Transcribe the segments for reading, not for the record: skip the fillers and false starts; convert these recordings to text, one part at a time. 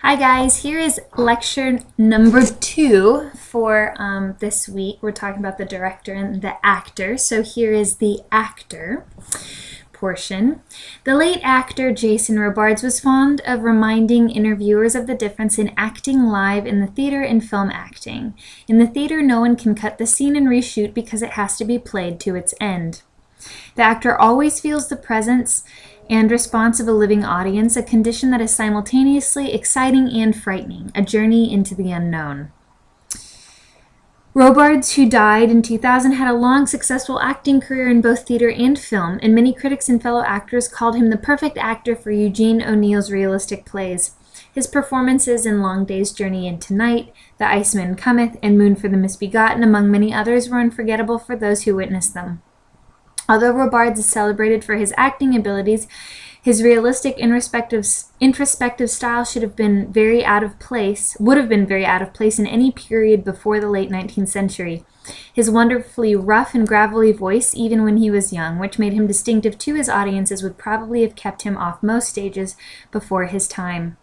Hi guys, here is lecture number 2 for this week. We're talking about the director and the actor. So here is the actor portion. The late actor Jason Robards was fond of reminding interviewers of the difference in acting live in the theater and film acting. In the theater, no one can cut the scene and reshoot because it has to be played to its end. The actor always feels the presence and response of a living audience, a condition that is simultaneously exciting and frightening, a journey into the unknown. Robards, who died in 2000, had a long, successful acting career in both theater and film, and many critics and fellow actors called him the perfect actor for Eugene O'Neill's realistic plays. His performances in Long Day's Journey into Night, The Iceman Cometh, and Moon for the Misbegotten, among many others, were unforgettable for those who witnessed them. Although Robards is celebrated for his acting abilities, his realistic introspective style would have been very out of place in any period before the late 19th century. His wonderfully rough and gravelly voice, even when he was young, which made him distinctive to his audiences, would probably have kept him off most stages before his time.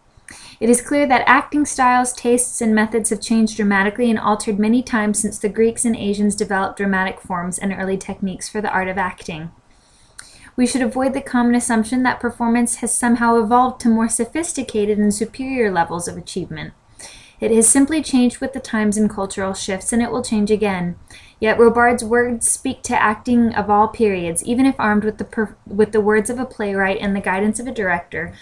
It is clear that acting styles, tastes, and methods have changed dramatically and altered many times since the Greeks and Asians developed dramatic forms and early techniques for the art of acting. We should avoid the common assumption that performance has somehow evolved to more sophisticated and superior levels of achievement. It has simply changed with the times and cultural shifts, and it will change again. Yet Robards' words speak to acting of all periods, even if armed with the words of a playwright and the guidance of a director.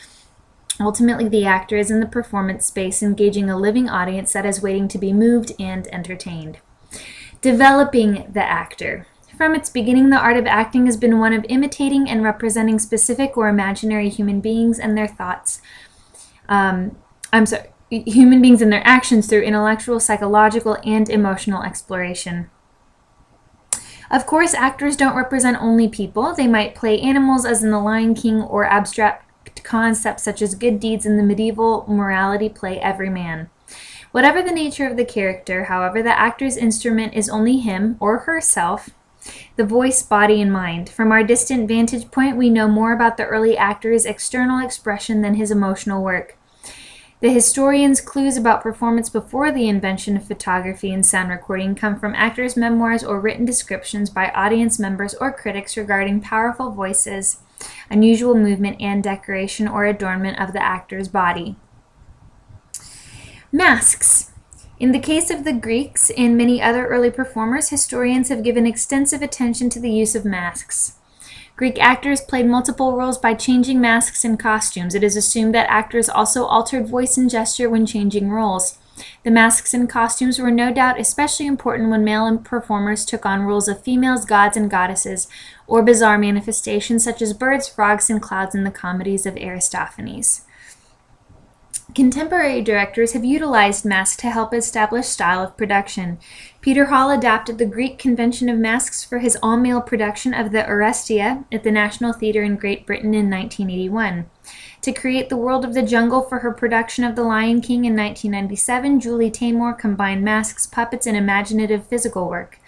Ultimately, the actor is in the performance space, engaging a living audience that is waiting to be moved and entertained. Developing the actor. From its beginning, the art of acting has been one of imitating and representing specific or imaginary human beings and their thoughts. Human beings and their actions through intellectual, psychological, and emotional exploration. Of course, actors don't represent only people. They might play animals, as in The Lion King, or abstract concepts such as good deeds in the medieval morality play Every Man. Whatever the nature of the character, however, the actor's instrument is only him or herself, the voice, body, and mind. From our distant vantage point, we know more about the early actor's external expression than his emotional work. The historian's clues about performance before the invention of photography and sound recording come from actors' memoirs or written descriptions by audience members or critics regarding powerful voices, unusual movement, and decoration or adornment of the actor's body. Masks. In the case of the Greeks and many other early performers, historians have given extensive attention to the use of masks. Greek actors played multiple roles by changing masks and costumes. It is assumed that actors also altered voice and gesture when changing roles. The masks and costumes were no doubt especially important when male performers took on roles of females, gods, and goddesses, or bizarre manifestations such as birds, frogs, and clouds in the comedies of Aristophanes. Contemporary directors have utilized masks to help establish style of production. Peter Hall adapted the Greek convention of masks for his all-male production of the Orestia at the National Theatre in Great Britain in 1981. To create the world of the jungle for her production of The Lion King in 1997, Julie Taymor combined masks, puppets, and imaginative physical work.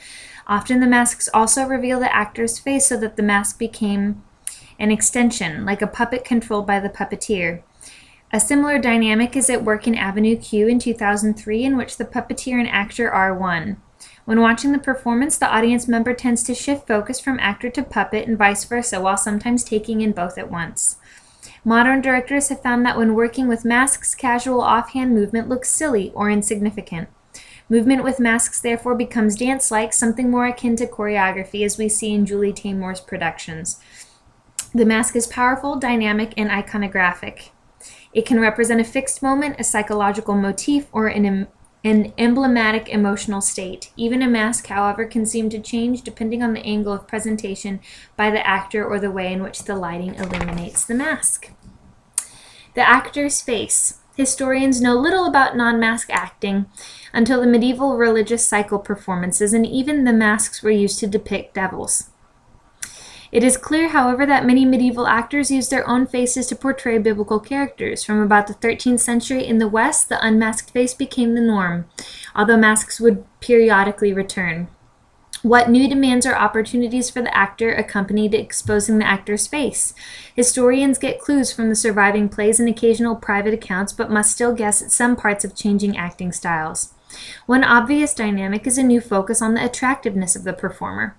Often the masks also reveal the actor's face so that the mask became an extension, like a puppet controlled by the puppeteer. A similar dynamic is at work in Avenue Q in 2003, in which the puppeteer and actor are one. When watching the performance, the audience member tends to shift focus from actor to puppet and vice versa, while sometimes taking in both at once. Modern directors have found that when working with masks, casual offhand movement looks silly or insignificant. Movement with masks therefore becomes dance-like, something more akin to choreography, as we see in Julie Taymor's productions. The mask is powerful, dynamic, and iconographic. It can represent a fixed moment, a psychological motif, or an emblematic emotional state. Even a mask, however, can seem to change depending on the angle of presentation by the actor or the way in which the lighting illuminates the mask. The actor's face. Historians know little about non-mask acting until the medieval religious cycle performances, and even the masks were used to depict devils. It is clear, however, that many medieval actors used their own faces to portray biblical characters. From about the 13th century in the West, the unmasked face became the norm, although masks would periodically return. What new demands or opportunities for the actor accompanied exposing the actor's face? Historians get clues from the surviving plays and occasional private accounts, but must still guess at some parts of changing acting styles. One obvious dynamic is a new focus on the attractiveness of the performer.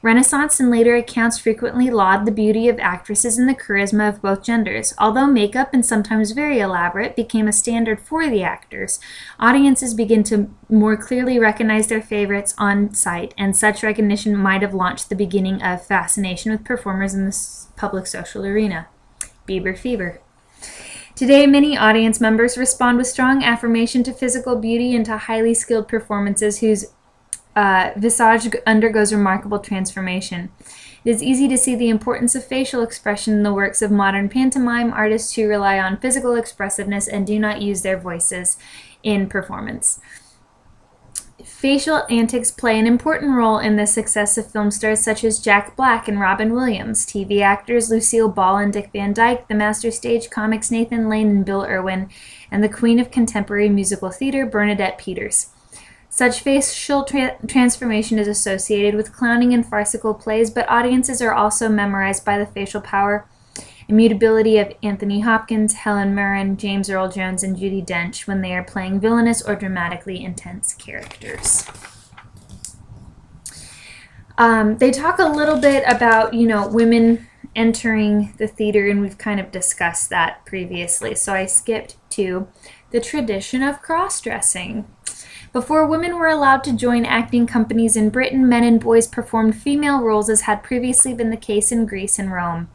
Renaissance and later accounts frequently laud the beauty of actresses and the charisma of both genders. Although makeup, and sometimes very elaborate, became a standard for the actors, audiences begin to more clearly recognize their favorites on sight, and such recognition might have launched the beginning of fascination with performers in the public social arena. Bieber fever. Today, many audience members respond with strong affirmation to physical beauty and to highly skilled performances whose visage undergoes remarkable transformation. It is easy to see the importance of facial expression in the works of modern pantomime artists who rely on physical expressiveness and do not use their voices in performance. Facial antics play an important role in the success of film stars such as Jack Black and Robin Williams, TV actors Lucille Ball and Dick Van Dyke, the master stage comics Nathan Lane and Bill Irwin, and the queen of contemporary musical theater Bernadette Peters. Such facial transformation is associated with clowning and farcical plays, but audiences are also memorized by the facial power immutability of Anthony Hopkins, Helen Mirren, James Earl Jones, and Judi Dench when they are playing villainous or dramatically intense characters. They talk a little bit about, women entering the theater, and we've kind of discussed that previously. So I skipped to the tradition of cross-dressing. Before women were allowed to join acting companies in Britain, men and boys performed female roles as had previously been the case in Greece and Rome.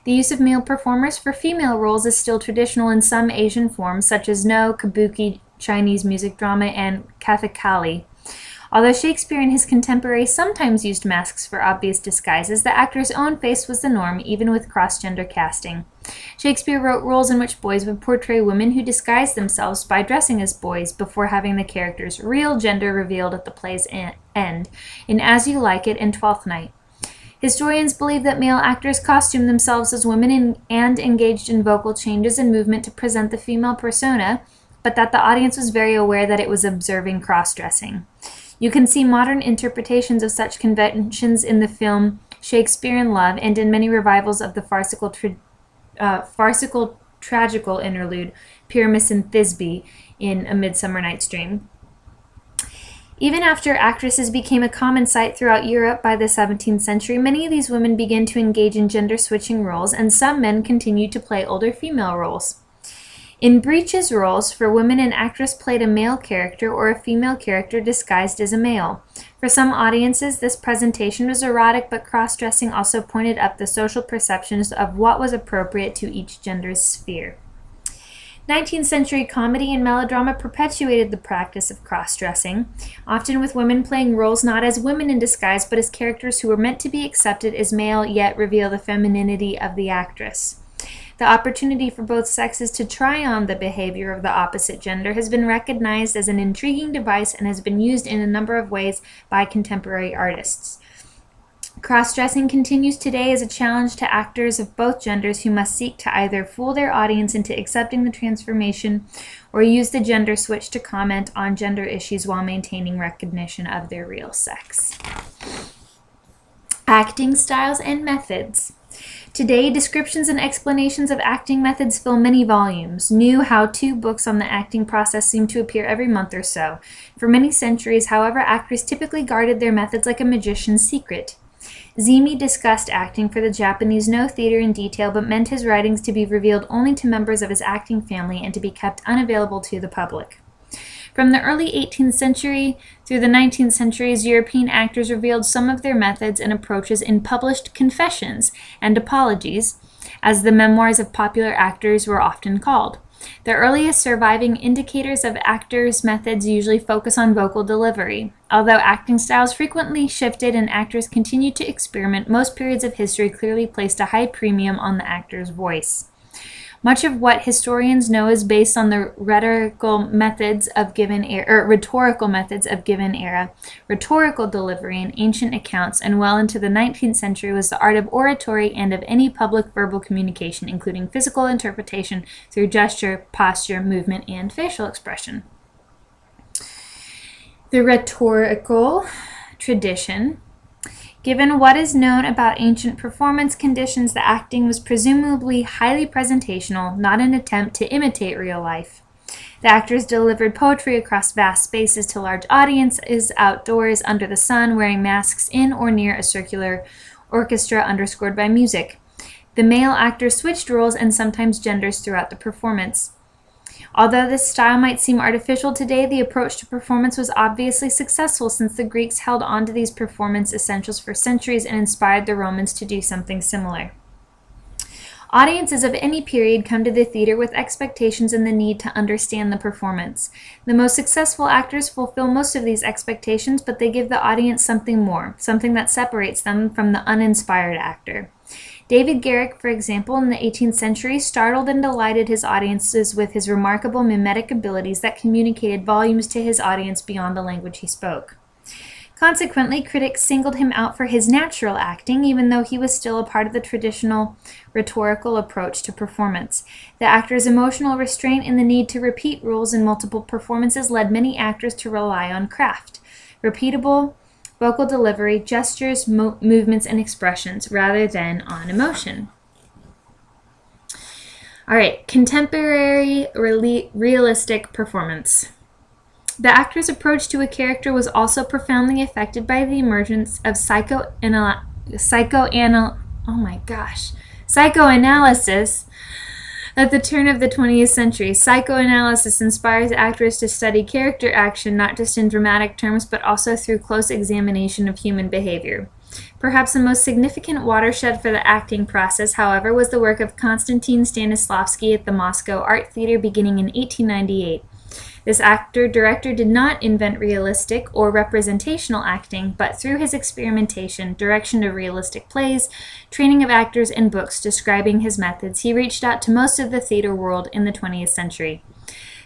The use of male performers for female roles is still traditional in some Asian forms, such as No, Kabuki, Chinese music drama, and Kathakali. Although Shakespeare and his contemporaries sometimes used masks for obvious disguises, the actor's own face was the norm, even with cross-gender casting. Shakespeare wrote roles in which boys would portray women who disguised themselves by dressing as boys before having the character's real gender revealed at the play's end, in As You Like It and Twelfth Night. Historians believe that male actors costumed themselves as women and engaged in vocal changes and movement to present the female persona, but that the audience was very aware that it was observing cross-dressing. You can see modern interpretations of such conventions in the film Shakespeare in Love and in many revivals of the farcical tragical interlude Pyramus and Thisbe in A Midsummer Night's Dream. Even after actresses became a common sight throughout Europe by the 17th century, many of these women began to engage in gender-switching roles, and some men continued to play older female roles. In breeches roles, for women, an actress played a male character or a female character disguised as a male. For some audiences, this presentation was erotic, but cross-dressing also pointed up the social perceptions of what was appropriate to each gender's sphere. 19th century comedy and melodrama perpetuated the practice of cross-dressing, often with women playing roles not as women in disguise, but as characters who were meant to be accepted as male, yet reveal the femininity of the actress. The opportunity for both sexes to try on the behavior of the opposite gender has been recognized as an intriguing device and has been used in a number of ways by contemporary artists. Cross-dressing continues today as a challenge to actors of both genders who must seek to either fool their audience into accepting the transformation or use the gender switch to comment on gender issues while maintaining recognition of their real sex. Acting styles and methods. Today, descriptions and explanations of acting methods fill many volumes. New how-to books on the acting process seem to appear every month or so. For many centuries, however, actors typically guarded their methods like a magician's secret. Zimi discussed acting for the Japanese no theater in detail, but meant his writings to be revealed only to members of his acting family and to be kept unavailable to the public. From the early 18th century through the 19th centuries, European actors revealed some of their methods and approaches in published confessions and apologies, as the memoirs of popular actors were often called. The earliest surviving indicators of actors' methods usually focus on vocal delivery. Although acting styles frequently shifted and actors continued to experiment, most periods of history clearly placed a high premium on the actor's voice. Much of what historians know is based on the rhetorical methods of given era, rhetorical delivery in ancient accounts, and well into the 19th century was the art of oratory and of any public verbal communication, including physical interpretation through gesture, posture, movement, and facial expression. The rhetorical tradition Given what is known about ancient performance conditions, the acting was presumably highly presentational, not an attempt to imitate real life. The actors delivered poetry across vast spaces to large audiences, outdoors, under the sun, wearing masks in or near a circular orchestra underscored by music. The male actors switched roles and sometimes genders throughout the performance. Although this style might seem artificial today, the approach to performance was obviously successful since the Greeks held on to these performance essentials for centuries and inspired the Romans to do something similar. Audiences of any period come to the theater with expectations and the need to understand the performance. The most successful actors fulfill most of these expectations, but they give the audience something more, something that separates them from the uninspired actor. David Garrick, for example, in the 18th century, startled and delighted his audiences with his remarkable mimetic abilities that communicated volumes to his audience beyond the language he spoke. Consequently, critics singled him out for his natural acting, even though he was still a part of the traditional rhetorical approach to performance. The actor's emotional restraint and the need to repeat roles in multiple performances led many actors to rely on craft, repeatable vocal delivery, gestures, movements, and expressions, rather than on emotion. All right, contemporary realistic performance. The actor's approach to a character was also profoundly affected by the emergence of psychoanalysis at the turn of the 20th century. Psychoanalysis inspires actors to study character action not just in dramatic terms but also through close examination of human behavior. Perhaps the most significant watershed for the acting process, however, was the work of Konstantin Stanislavski at the Moscow Art Theater beginning in 1898. This actor-director did not invent realistic or representational acting, but through his experimentation, direction of realistic plays, training of actors, and books describing his methods, he reached out to most of the theater world in the 20th century.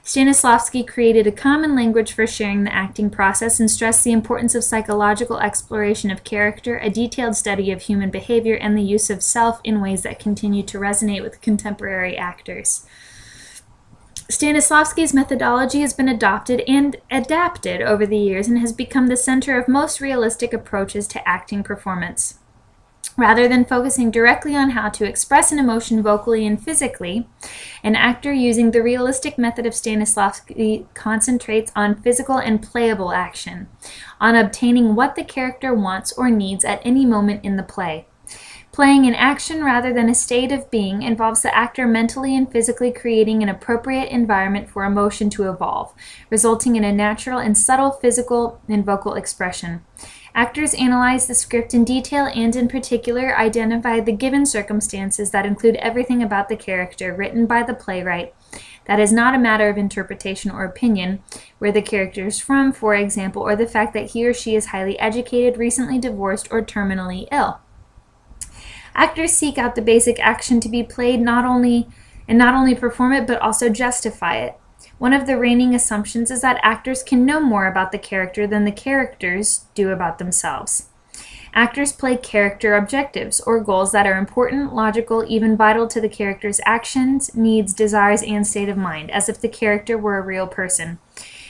Stanislavski created a common language for sharing the acting process and stressed the importance of psychological exploration of character, a detailed study of human behavior, and the use of self in ways that continue to resonate with contemporary actors. Stanislavski's methodology has been adopted and adapted over the years and has become the center of most realistic approaches to acting performance. Rather than focusing directly on how to express an emotion vocally and physically, an actor using the realistic method of Stanislavski concentrates on physical and playable action, on obtaining what the character wants or needs at any moment in the play. Playing an action rather than a state of being involves the actor mentally and physically creating an appropriate environment for emotion to evolve, resulting in a natural and subtle physical and vocal expression. Actors analyze the script in detail and, in particular, identify the given circumstances that include everything about the character written by the playwright. That is not a matter of interpretation or opinion, where the character is from, for example, or the fact that he or she is highly educated, recently divorced, or terminally ill. Actors seek out the basic action to be played not only perform it, but also justify it. One of the reigning assumptions is that actors can know more about the character than the characters do about themselves. Actors play character objectives, or goals that are important, logical, even vital to the character's actions, needs, desires, and state of mind, as if the character were a real person.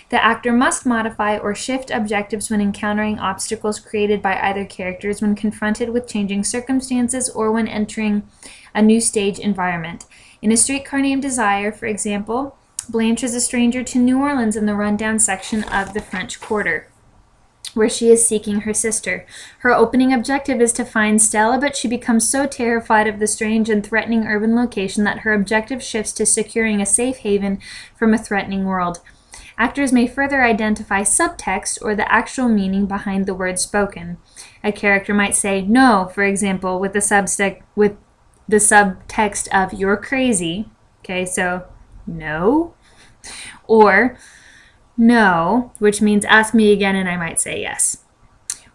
The actor must modify or shift objectives when encountering obstacles created by either characters when confronted with changing circumstances or when entering a new stage environment. In A Streetcar Named Desire, for example, Blanche is a stranger to New Orleans in the rundown section of the French Quarter, where she is seeking her sister. Her opening objective is to find Stella, but she becomes so terrified of the strange and threatening urban location that her objective shifts to securing a safe haven from a threatening world. Actors may further identify subtext or the actual meaning behind the words spoken. A character might say no, for example, with the subtext of "you're crazy." Okay, so no. Or no, which means ask me again and I might say yes,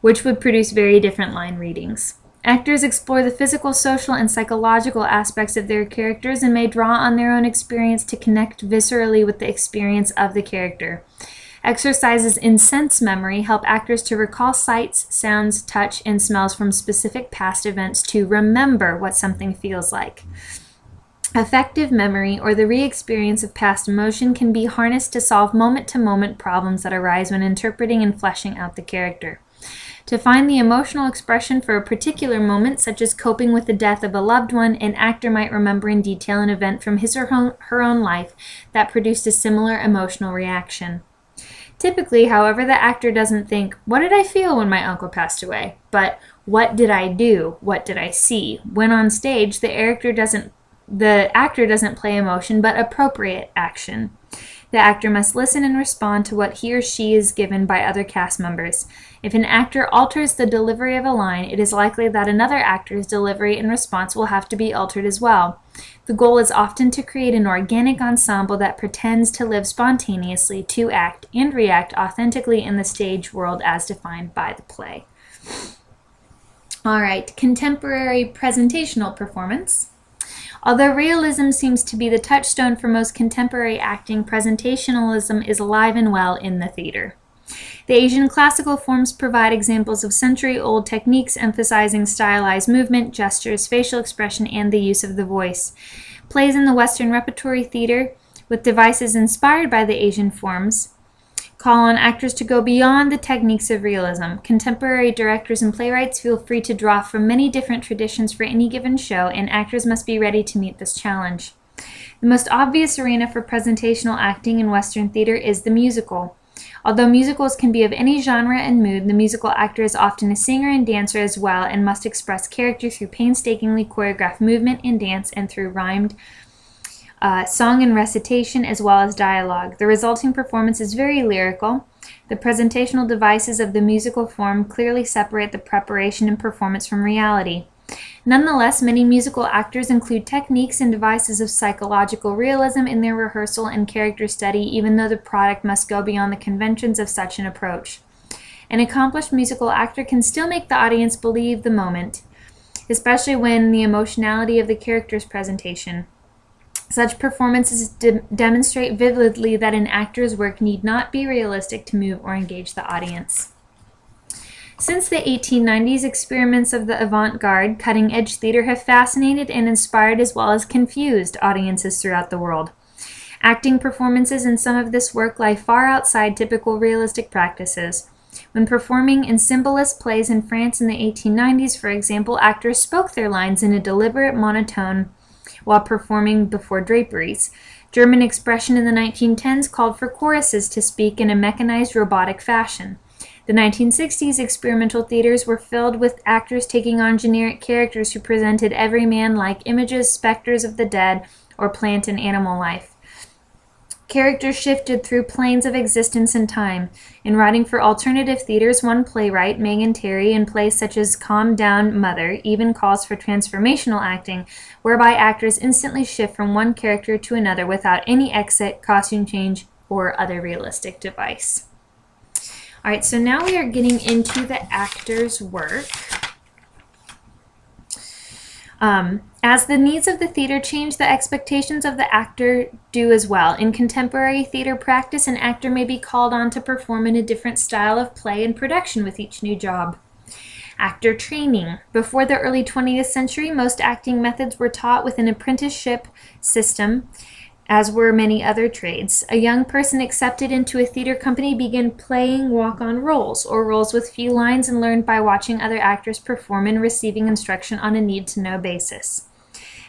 which would produce very different line readings. Actors explore the physical, social, and psychological aspects of their characters and may draw on their own experience to connect viscerally with the experience of the character. Exercises in sense memory help actors to recall sights, sounds, touch, and smells from specific past events to remember what something feels like. Affective memory, or the re-experience of past emotion, can be harnessed to solve moment-to-moment problems that arise when interpreting and fleshing out the character. To find the emotional expression for a particular moment, such as coping with the death of a loved one, an actor might remember in detail an event from his or her own life that produced a similar emotional reaction. Typically, however, the actor doesn't think, "What did I feel when my uncle passed away?" but "What did I do? What did I see?" When on stage, the actor doesn't play emotion, but appropriate action. The actor must listen and respond to what he or she is given by other cast members. If an actor alters the delivery of a line, it is likely that another actor's delivery and response will have to be altered as well. The goal is often to create an organic ensemble that pretends to live spontaneously, to act and react authentically in the stage world as defined by the play. All right, contemporary presentational performance. Although realism seems to be the touchstone for most contemporary acting, presentationalism is alive and well in the theater. The Asian classical forms provide examples of century-old techniques emphasizing stylized movement, gestures, facial expression, and the use of the voice. Plays in the Western repertory theater, with devices inspired by the Asian forms, call on actors to go beyond the techniques of realism. Contemporary directors and playwrights feel free to draw from many different traditions for any given show, and actors must be ready to meet this challenge. The most obvious arena for presentational acting in Western theater is the musical. Although musicals can be of any genre and mood, the musical actor is often a singer and dancer as well, and must express character through painstakingly choreographed movement and dance, and through rhymed song and recitation, as well as dialogue. The resulting performance is very lyrical. The presentational devices of the musical form clearly separate the preparation and performance from reality. Nonetheless, many musical actors include techniques and devices of psychological realism in their rehearsal and character study, even though the product must go beyond the conventions of such an approach. An accomplished musical actor can still make the audience believe the moment, especially when the emotionality of the character's presentation. Such performances demonstrate vividly that an actor's work need not be realistic to move or engage the audience. Since the 1890s, experiments of the avant-garde, cutting-edge theater have fascinated and inspired as well as confused audiences throughout the world. Acting performances in some of this work lie far outside typical realistic practices. When performing in symbolist plays in France in the 1890s, for example, actors spoke their lines in a deliberate monotone while performing before draperies. German expression in the 1910s called for choruses to speak in a mechanized robotic fashion. The 1960s experimental theaters were filled with actors taking on generic characters who presented everyman-like images, specters of the dead, or plant and animal life. Characters shifted through planes of existence and time. In writing for alternative theaters, one playwright, Megan Terry, in plays such as Calm Down, Mother, even calls for transformational acting, whereby actors instantly shift from one character to another without any exit, costume change, or other realistic device. All right, so now we are getting into the actor's work. As the needs of the theater change, the expectations of the actor do as well. In contemporary theater practice, an actor may be called on to perform in a different style of play and production with each new job. Actor training. Before the early 20th century, most acting methods were taught with an apprenticeship system, as were many other trades. A young person accepted into a theater company began playing walk-on roles, or roles with few lines, and learned by watching other actors perform and receiving instruction on a need-to-know basis.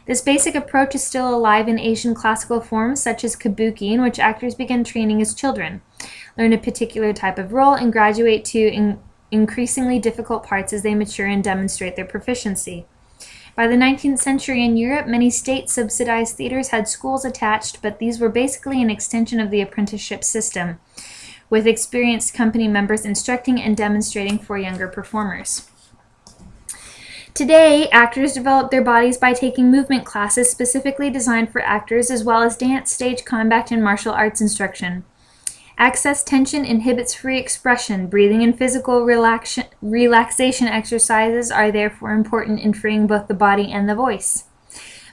This basic approach is still alive in Asian classical forms such as kabuki, in which actors begin training as children, learn a particular type of role, and graduate to increasingly difficult parts as they mature and demonstrate their proficiency. By the 19th century in Europe, many state-subsidized theaters had schools attached, but these were basically an extension of the apprenticeship system, with experienced company members instructing and demonstrating for younger performers. Today, actors develop their bodies by taking movement classes specifically designed for actors, as well as dance, stage combat, and martial arts instruction. Excess tension inhibits free expression. Breathing and physical relaxation exercises are therefore important in freeing both the body and the voice.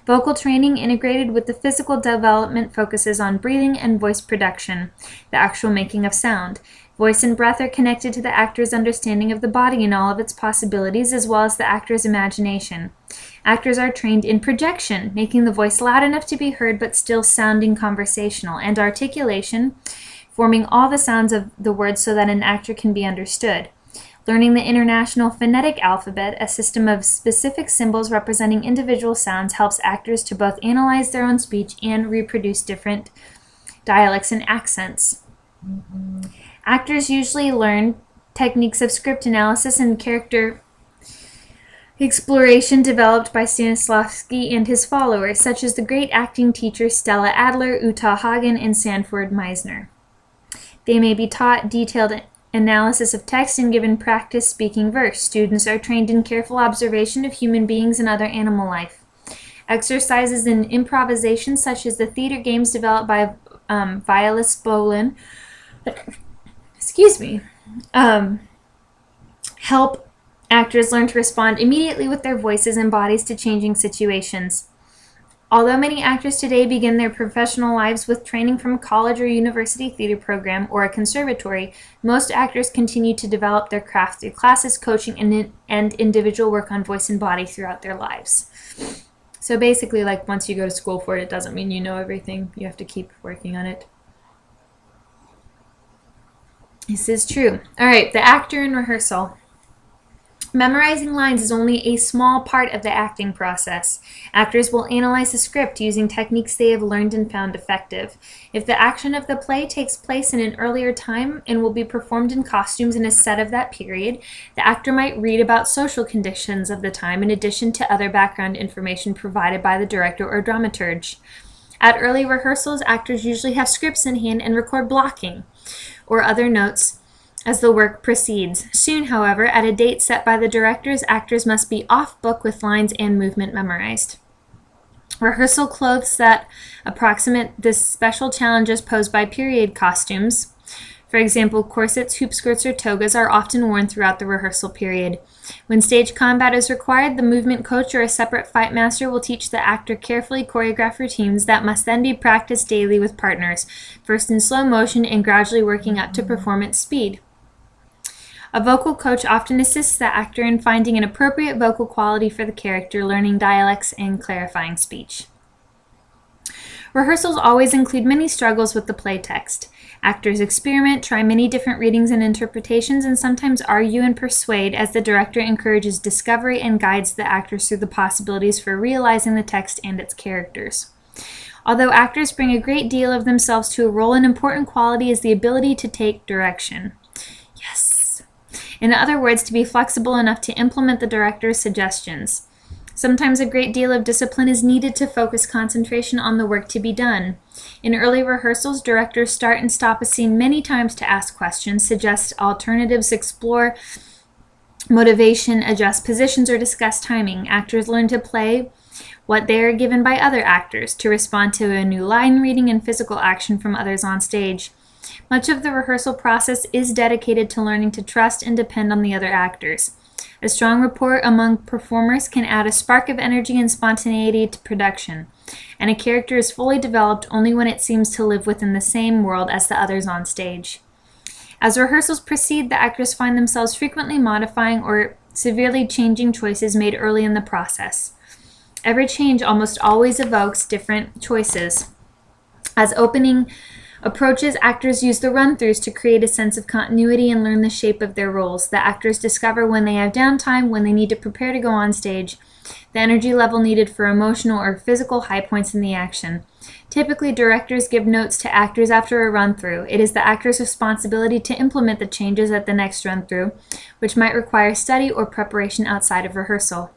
Vocal training integrated with the physical development focuses on breathing and voice production, the actual making of sound. Voice and breath are connected to the actor's understanding of the body and all of its possibilities, as well as the actor's imagination. Actors are trained in projection, making the voice loud enough to be heard but still sounding conversational, and articulation, forming all the sounds of the words so that an actor can be understood. Learning the International Phonetic Alphabet, a system of specific symbols representing individual sounds, helps actors to both analyze their own speech and reproduce different dialects and accents. Actors usually learn techniques of script analysis and character exploration developed by Stanislavski and his followers, such as the great acting teachers Stella Adler, Uta Hagen, and Sanford Meisner. They may be taught detailed analysis of text and given practice speaking verse. Students are trained in careful observation of human beings and other animal life. Exercises in improvisation, such as the theater games developed by Viola Spolin, help actors learn to respond immediately with their voices and bodies to changing situations. Although many actors today begin their professional lives with training from a college or university theater program or a conservatory, most actors continue to develop their craft through classes, coaching, and individual work on voice and body throughout their lives. So basically, like, once you go to school for it, it doesn't mean you know everything. You have to keep working on it. This is true. All right, the actor in rehearsal. Memorizing lines is only a small part of the acting process. Actors will analyze the script using techniques they have learned and found effective. If the action of the play takes place in an earlier time and will be performed in costumes in a set of that period, the actor might read about social conditions of the time in addition to other background information provided by the director or dramaturge. At early rehearsals, actors usually have scripts in hand and record blocking or other notes as the work proceeds. Soon, however, at a date set by the directors, actors must be off book with lines and movement memorized. Rehearsal clothes that approximate the special challenges posed by period costumes, for example, corsets, hoop skirts, or togas, are often worn throughout the rehearsal period. When stage combat is required, the movement coach or a separate fight master will teach the actor carefully choreographed routines that must then be practiced daily with partners, first in slow motion and gradually working up to performance speed. A vocal coach often assists the actor in finding an appropriate vocal quality for the character, learning dialects, and clarifying speech. Rehearsals always include many struggles with the play text. Actors experiment, try many different readings and interpretations, and sometimes argue and persuade as the director encourages discovery and guides the actors through the possibilities for realizing the text and its characters. Although actors bring a great deal of themselves to a role, an important quality is the ability to take direction. Yes. In other words, to be flexible enough to implement the director's suggestions. Sometimes a great deal of discipline is needed to focus concentration on the work to be done. In early rehearsals, directors start and stop a scene many times to ask questions, suggest alternatives, explore motivation, adjust positions, or discuss timing. Actors learn to play what they are given by other actors, to respond to a new line reading and physical action from others on stage. Much of the rehearsal process is dedicated to learning to trust and depend on the other actors. A strong rapport among performers can add a spark of energy and spontaneity to production, and a character is fully developed only when it seems to live within the same world as the others on stage. As rehearsals proceed, the actors find themselves frequently modifying or severely changing choices made early in the process. Every change almost always evokes different choices. As opening approaches, actors use the run-throughs to create a sense of continuity and learn the shape of their roles. The actors discover when they have downtime, when they need to prepare to go on stage, the energy level needed for emotional or physical high points in the action. Typically, directors give notes to actors after a run-through. It is the actor's responsibility to implement the changes at the next run-through, which might require study or preparation outside of rehearsal.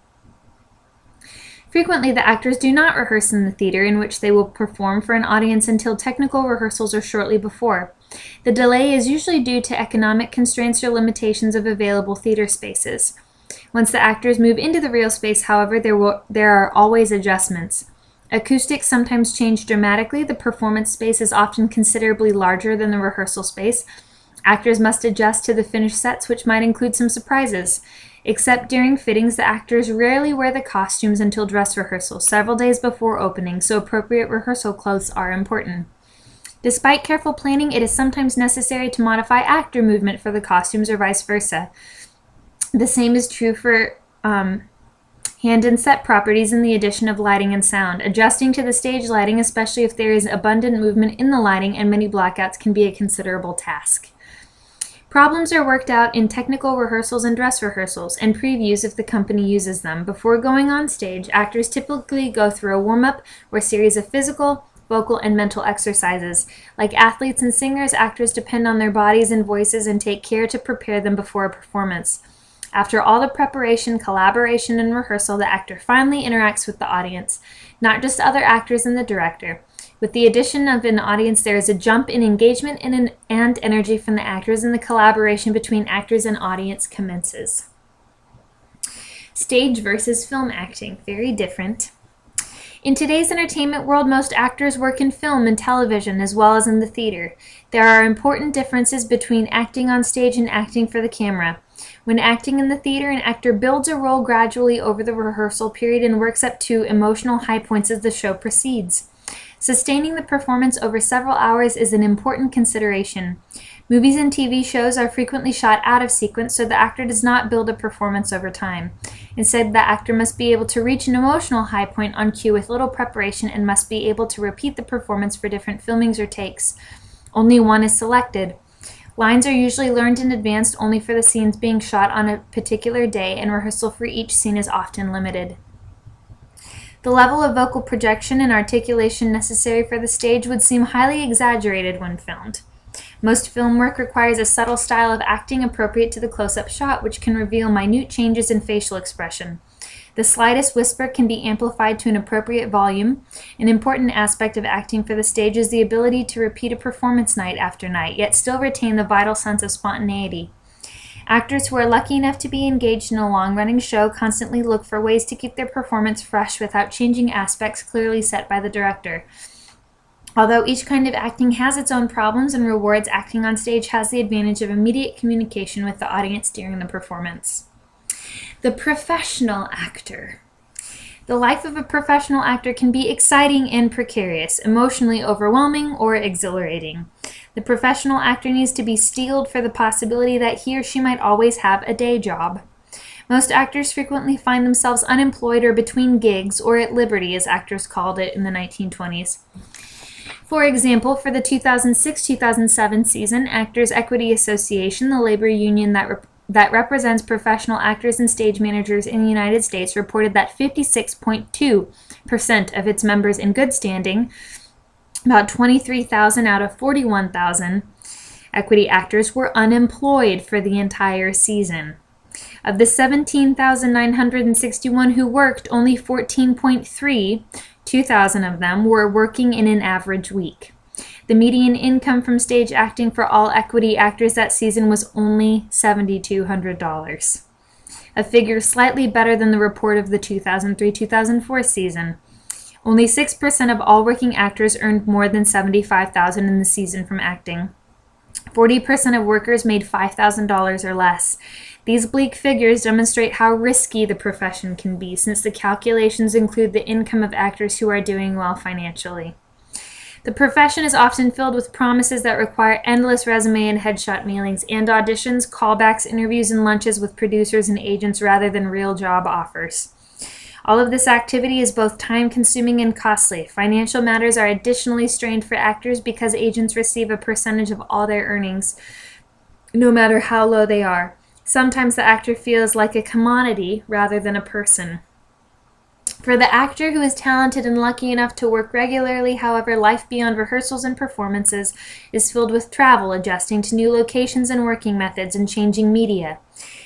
Frequently, the actors do not rehearse in the theater in which they will perform for an audience until technical rehearsals or shortly before. The delay is usually due to economic constraints or limitations of available theater spaces. Once the actors move into the real space, however, there are always adjustments. Acoustics sometimes change dramatically. The performance space is often considerably larger than the rehearsal space. Actors must adjust to the finished sets, which might include some surprises. Except during fittings, the actors rarely wear the costumes until dress rehearsal, several days before opening, so appropriate rehearsal clothes are important. Despite careful planning, it is sometimes necessary to modify actor movement for the costumes or vice versa. The same is true for hand and set properties and the addition of lighting and sound. Adjusting to the stage lighting, especially if there is abundant movement in the lighting and many blackouts, can be a considerable task. Problems are worked out in technical rehearsals and dress rehearsals, and previews if the company uses them. Before going on stage, actors typically go through a warm-up or series of physical, vocal, and mental exercises. Like athletes and singers, actors depend on their bodies and voices and take care to prepare them before a performance. After all the preparation, collaboration, and rehearsal, the actor finally interacts with the audience, not just other actors and the director. With the addition of an audience, there is a jump in engagement and energy from the actors, and the collaboration between actors and audience commences. Stage versus film acting, very different. In today's entertainment world, most actors work in film and television as well as in the theater. There are important differences between acting on stage and acting for the camera. When acting in the theater, an actor builds a role gradually over the rehearsal period and works up to emotional high points as the show proceeds. Sustaining the performance over several hours is an important consideration. Movies and TV shows are frequently shot out of sequence, so the actor does not build a performance over time. Instead, the actor must be able to reach an emotional high point on cue with little preparation and must be able to repeat the performance for different filmings or takes. Only one is selected. Lines are usually learned in advance only for the scenes being shot on a particular day, and rehearsal for each scene is often limited. The level of vocal projection and articulation necessary for the stage would seem highly exaggerated when filmed. Most film work requires a subtle style of acting appropriate to the close-up shot, which can reveal minute changes in facial expression. The slightest whisper can be amplified to an appropriate volume. An important aspect of acting for the stage is the ability to repeat a performance night after night, yet still retain the vital sense of spontaneity. Actors who are lucky enough to be engaged in a long-running show constantly look for ways to keep their performance fresh without changing aspects clearly set by the director. Although each kind of acting has its own problems and rewards, acting on stage has the advantage of immediate communication with the audience during the performance. The professional actor. The life of a professional actor can be exciting and precarious, emotionally overwhelming or exhilarating. The professional actor needs to be steeled for the possibility that he or she might always have a day job. Most actors frequently find themselves unemployed or between gigs, or at liberty, as actors called it in the 1920s. For example, for the 2006-2007 season, Actors Equity Association, the labor union that represents professional actors and stage managers in the United States, reported that 56.2% of its members in good standing, about 23,000 out of 41,000 equity actors, were unemployed for the entire season. Of the 17,961 who worked, only 2,000 of them were working in an average week. The median income from stage acting for all equity actors that season was only $7,200, a figure slightly better than the report of the 2003-2004 season. Only 6% of all working actors earned more than $75,000 in the season from acting. 40% of workers made $5,000 or less. These bleak figures demonstrate how risky the profession can be, since the calculations include the income of actors who are doing well financially. The profession is often filled with promises that require endless resume and headshot mailings and auditions, callbacks, interviews, and lunches with producers and agents rather than real job offers. All of this activity is both time-consuming and costly. Financial matters are additionally strained for actors because agents receive a percentage of all their earnings, no matter how low they are. Sometimes the actor feels like a commodity rather than a person. For the actor who is talented and lucky enough to work regularly, however, life beyond rehearsals and performances is filled with travel, adjusting to new locations and working methods, and changing media.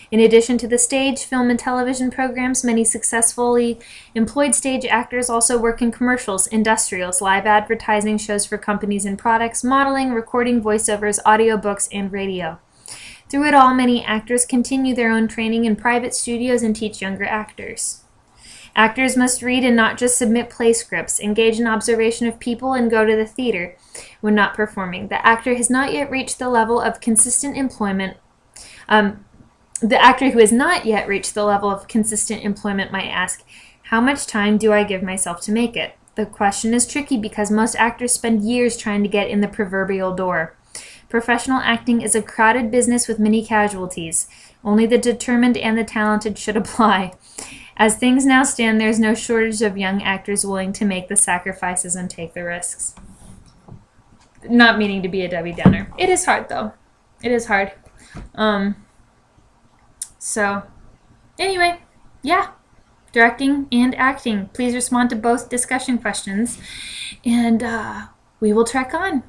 In addition to the stage, film, and television programs, many successfully employed stage actors also work in commercials, industrials, live advertising shows for companies and products, modeling, recording voiceovers, audiobooks, and radio. Through it all, many actors continue their own training in private studios and teach younger actors. Actors must read and not just submit play scripts, engage in observation of people, and go to the theater when not performing. The actor has not yet reached the level of consistent employment. The actor who has not yet reached the level of consistent employment might ask, how much time do I give myself to make it? The question is tricky because most actors spend years trying to get in the proverbial door. Professional acting is a crowded business with many casualties. Only the determined and the talented should apply. As things now stand, there's no shortage of young actors willing to make the sacrifices and take the risks. Not meaning to be a Debbie Downer. It is hard, though. It is hard. So, anyway, yeah. Directing and acting. Please respond to both discussion questions, and we will trek on.